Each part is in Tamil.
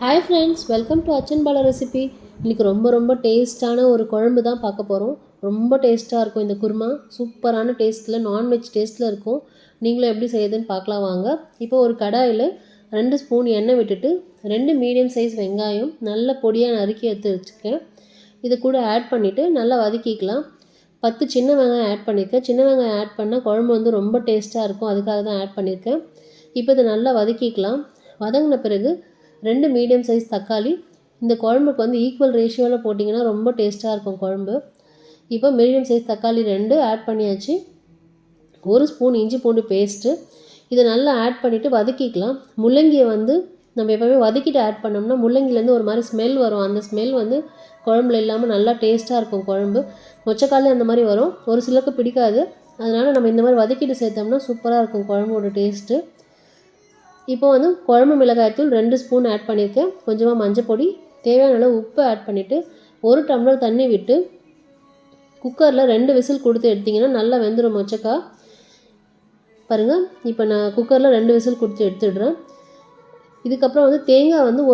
Hi friends, welcome to Achan Bala recipe. இன்றைக்கி ரொம்ப டேஸ்ட்டான ஒரு குழம்பு தான் பார்க்க போகிறோம். ரொம்ப டேஸ்ட்டாக இருக்கும் இந்த குருமா. சூப்பரான டேஸ்ட்டில், நான்வெஜ் டேஸ்ட்டில் இருக்கும். நீங்களும் எப்படி செய்யுதுன்னு பார்க்கலாம் வாங்க. இப்போ ஒரு கடாயில் 2 ஸ்பூன் எண்ணெய் விட்டுட்டு 2 மீடியம் சைஸ் வெங்காயம் நல்ல பொடியாக நறுக்கி எடுத்து வச்சுருக்கேன். இது கூட ஆட் பண்ணிவிட்டு நல்லா வதக்கிக்கலாம். 10 சின்ன வெங்காயம் ஆட் பண்ணியிருக்கேன். சின்ன வெங்காயம் ஆட் பண்ணால் குழம்பு வந்து ரொம்ப டேஸ்ட்டாக இருக்கும், அதுக்காக தான் ஆட் பண்ணியிருக்கேன். இப்போ இதை நல்லா வதக்கிக்கலாம். வதங்கின பிறகு 2 மீடியம் சைஸ் தக்காளி, இந்த குழம்புக்கு வந்து ஈக்குவல் ரேஷியோவில் போட்டிங்கன்னா ரொம்ப டேஸ்ட்டாக இருக்கும் குழம்பு. இப்போ மீடியம் சைஸ் தக்காளி 2 ஆட் பண்ணியாச்சு. 1 ஸ்பூன் இஞ்சி பூண்டு பேஸ்ட்டு, இதை நல்லா ஆட் பண்ணிவிட்டு வதக்கிக்கலாம். முள்ளங்கியை வந்து நம்ம எப்போவுமே வதக்கிட்டு ஆட் பண்ணோம்னா முள்ளங்கிலேருந்து ஒரு மாதிரி ஸ்மெல் வரும். அந்த ஸ்மெல் வந்து குழம்புல இல்லாமல் நல்லா டேஸ்ட்டாக இருக்கும் குழம்பு. மொச்சக்காலே அந்த மாதிரி வரும், ஒரு சிலருக்கு பிடிக்காது. அதனால் நம்ம இந்த மாதிரி வதக்கிட்டு சேர்த்தோம்னா சூப்பராக இருக்கும் குழம்போட டேஸ்ட்டு. இப்போ வந்து குழம்பு மிளகாய்த்தூள் 2 ஸ்பூன் ஆட் பண்ணியிருக்கேன். கொஞ்சமாக மஞ்சள் பொடி, தேவையான அளவு உப்பு ஆட் பண்ணிவிட்டு 1 டம்ளர் தண்ணி விட்டு குக்கரில் 2 விசில் கொடுத்து எடுத்திங்கன்னா நல்லா வெந்துடும் மொச்சக்காய். பாருங்கள், இப்போ நான் குக்கரில் 2 விசில் கொடுத்து எடுத்துடுறேன். இதுக்கப்புறம் வந்து தேங்காய் வந்து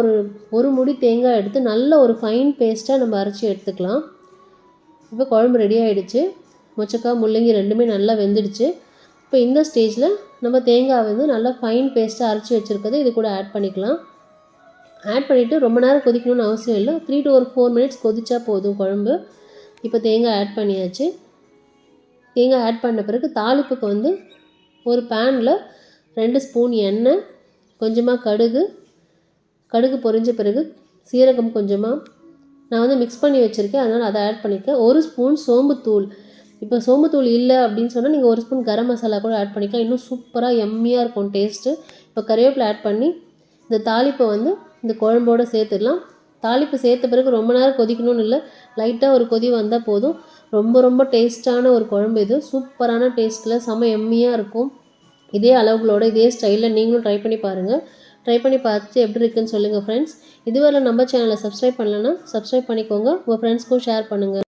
ஒரு முடி தேங்காய் எடுத்து நல்ல ஒரு ஃபைன் பேஸ்ட்டாக நம்ம அரைச்சி எடுத்துக்கலாம். இப்போ குழம்பு ரெடி ஆகிடுச்சு. மொச்சக்காய் முள்ளங்கி ரெண்டுமே நல்லா வெந்துடுச்சு. இப்போ இந்த ஸ்டேஜில் நம்ம தேங்காய் வந்து நல்லா ஃபைன் பேஸ்ட்டாக அரைச்சி வச்சுருக்கிறது இது கூட ஆட் பண்ணிக்கலாம். ஆட் பண்ணிவிட்டு ரொம்ப நேரம் கொதிக்கணும்னு அவசியம் இல்லை, 3 to 4 மினிட்ஸ் கொதிச்சா போதும் குழம்பு. இப்போ தேங்காய் ஆட் பண்ணியாச்சு. தேங்காய் ஆட் பண்ண பிறகு தாளிப்புக்கு வந்து ஒரு பேனில் 2 ஸ்பூன் எண்ணெய், கொஞ்சமாக கடுகு பொரிஞ்ச பிறகு சீரகம் கொஞ்சமாக நான் வந்து மிக்ஸ் பண்ணி வச்சுருக்கேன், அதனால் அதை ஆட் பண்ணியிருக்கேன். 1 ஸ்பூன் சோம்புத்தூள். இப்போ சோம்புத்தூள் இல்லை அப்படின்னு சொன்னால் நீங்கள் 1 ஸ்பூன் கரம் மசாலா கூட ஆட் பண்ணிக்கலாம், இன்னும் சூப்பராக எம்மியாக இருக்கும் டேஸ்ட்டு. இப்போ கறிவேப்பிலை ஆட் பண்ணி இந்த தாளிப்பை வந்து இந்த குழம்போடு சேர்த்துடலாம். தாளிப்பு சேர்த்த பிறகு ரொம்ப நேரம் கொதிக்கணும்னு இல்லை, லைட்டாக ஒரு கொதி வந்தால் போதும். ரொம்ப டேஸ்ட்டான ஒரு குழம்பு இது. சூப்பரான டேஸ்ட்டில் செம எம்மியாக இருக்கும். இதே அளவுகளோட இதே ஸ்டைலில் நீங்களும் ட்ரை பண்ணி பாருங்கள். ட்ரை பண்ணி பார்த்து எப்படி இருக்குன்னு சொல்லுங்கள் ஃப்ரெண்ட்ஸ். இதுவரை நம்ம சேனலை சப்ஸ்கிரைப் பண்ணலன்னா சப்ஸ்கிரைப் பண்ணிக்கோங்க, உங்கள் ஃப்ரெண்ட்ஸ்க்கும் ஷேர் பண்ணுங்கள்.